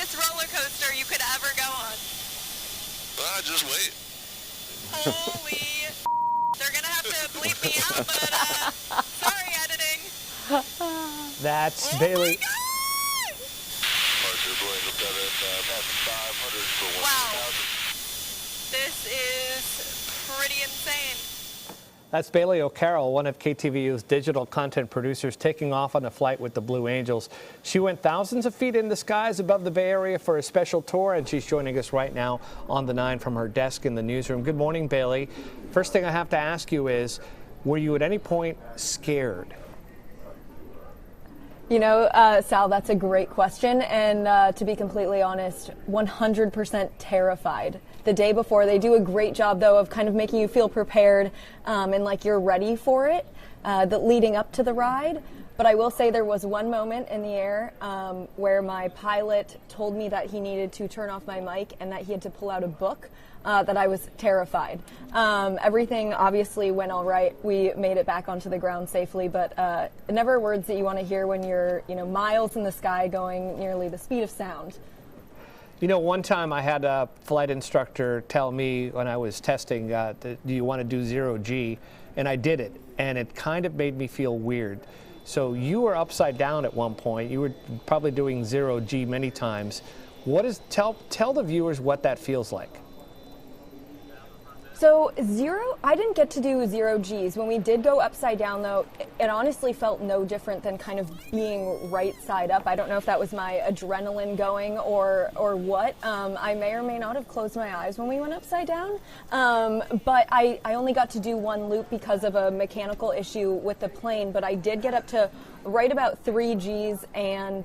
craziest roller coaster you could ever go on? Just wait. Holy they're gonna have to bleep me out, but sorry, editing. That's Oh Bailey. my God! Wow. This is pretty insane. That's Bailey O'Carroll, one of KTVU's digital content producers, taking off on a flight with the Blue Angels. She went thousands of feet in the skies above the Bay Area for a special tour, and she's joining us right now on the 9 from her desk in the newsroom. Good morning, Bailey. First thing I have to ask you is, were you at any point scared? You know, Sal, that's a great question. And to be completely honest, 100% terrified. The day before, they do a great job, though, of kind of making you feel prepared and like you're ready for it, leading up to the ride. But I will say there was one moment in the air where my pilot told me that he needed to turn off my mic and that he had to pull out a book, that I was terrified. Everything obviously went all right. We made it back onto the ground safely, but never words that you want to hear when you're, miles in the sky going nearly the speed of sound. You know, one time I had a flight instructor tell me when I was testing, do you want to do 0G? And I did it, and it kind of made me feel weird. So you were upside down at one point. You were probably doing 0G many times. Tell the viewers what that feels like. So I didn't get to do 0Gs. When we did go upside down, though, it honestly felt no different than kind of being right side up. I don't know if that was my adrenaline going or what. I may or may not have closed my eyes when we went upside down. But I only got to do one loop because of a mechanical issue with the plane. But I did get up to right about 3 Gs. And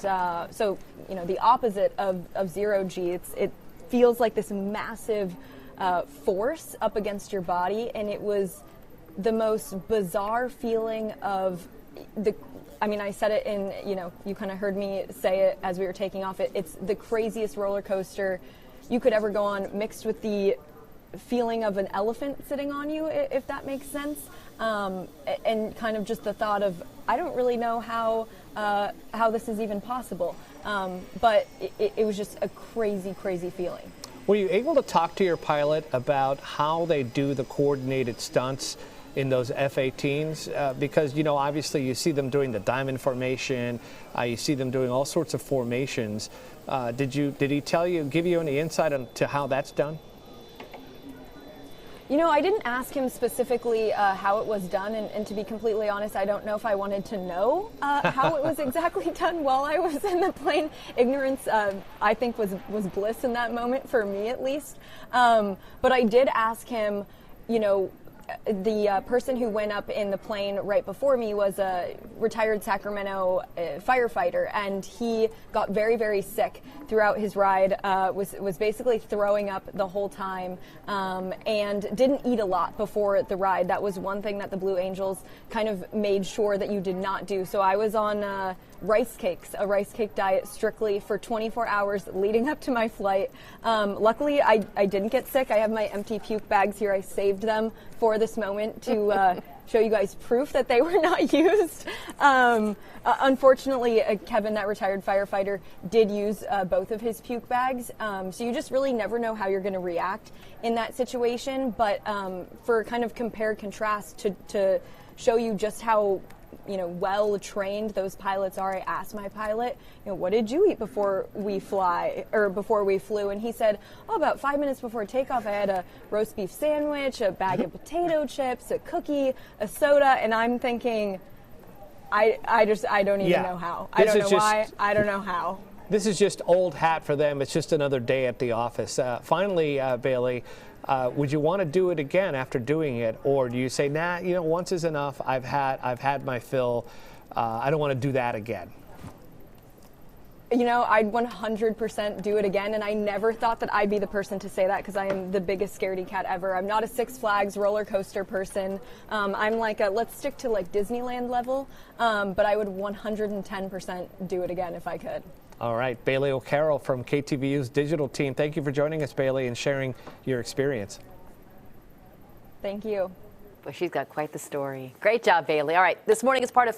so, the opposite of 0G. It feels like this massive force up against your body, and it was the most bizarre feeling of I said it in, you kind of heard me say it as we were taking off. It's the craziest roller coaster you could ever go on, mixed with the feeling of an elephant sitting on you, if that makes sense, and kind of just the thought of, I don't really know how this is even possible, but it was just a crazy, crazy feeling. Were you able to talk to your pilot about how they do the coordinated stunts in those F-18s? Because, obviously you see them doing the diamond formation, you see them doing all sorts of formations. Did he give you any insight into how that's done? I didn't ask him specifically how it was done, and to be completely honest, I don't know if I wanted to know how it was exactly done while I was in the plane. Ignorance, I think, was bliss in that moment, for me at least. But I did ask him, the person who went up in the plane right before me was a retired Sacramento firefighter, and he got very, very sick throughout his ride, was basically throwing up the whole time, and didn't eat a lot before the ride. That was one thing that the Blue Angels kind of made sure that you did not do. So I was on a rice cake diet strictly for 24 hours leading up to my flight. Luckily, I didn't get sick. I have my empty puke bags here. I saved them for this moment to show you guys proof that they were not used. Unfortunately, Kevin, that retired firefighter, did use both of his puke bags. So you just really never know how you're going to react in that situation. But for kind of compare contrast to show you just how well trained those pilots are, I asked my pilot, what did you eat before we flew? And he said, about 5 minutes before takeoff, I had a roast beef sandwich, a bag of potato chips, a cookie, a soda. And I'm thinking, I don't even know how. I don't know why. I don't know how. This is just old hat for them. It's just another day at the office. Finally, Bailey, would you want to do it again after doing it, or do you say, nah, once is enough. I've had my fill. I don't want to do that again. I'd 100% do it again, and I never thought that I'd be the person to say that, because I am the biggest scaredy cat ever. I'm not a Six Flags roller coaster person. I'm like let's stick to like Disneyland level, but I would 110% do it again if I could. All right, Bailey O'Carroll from KTVU's digital team. Thank you for joining us, Bailey, and sharing your experience. Thank you. Well, she's got quite the story. Great job, Bailey. All right, this morning is part of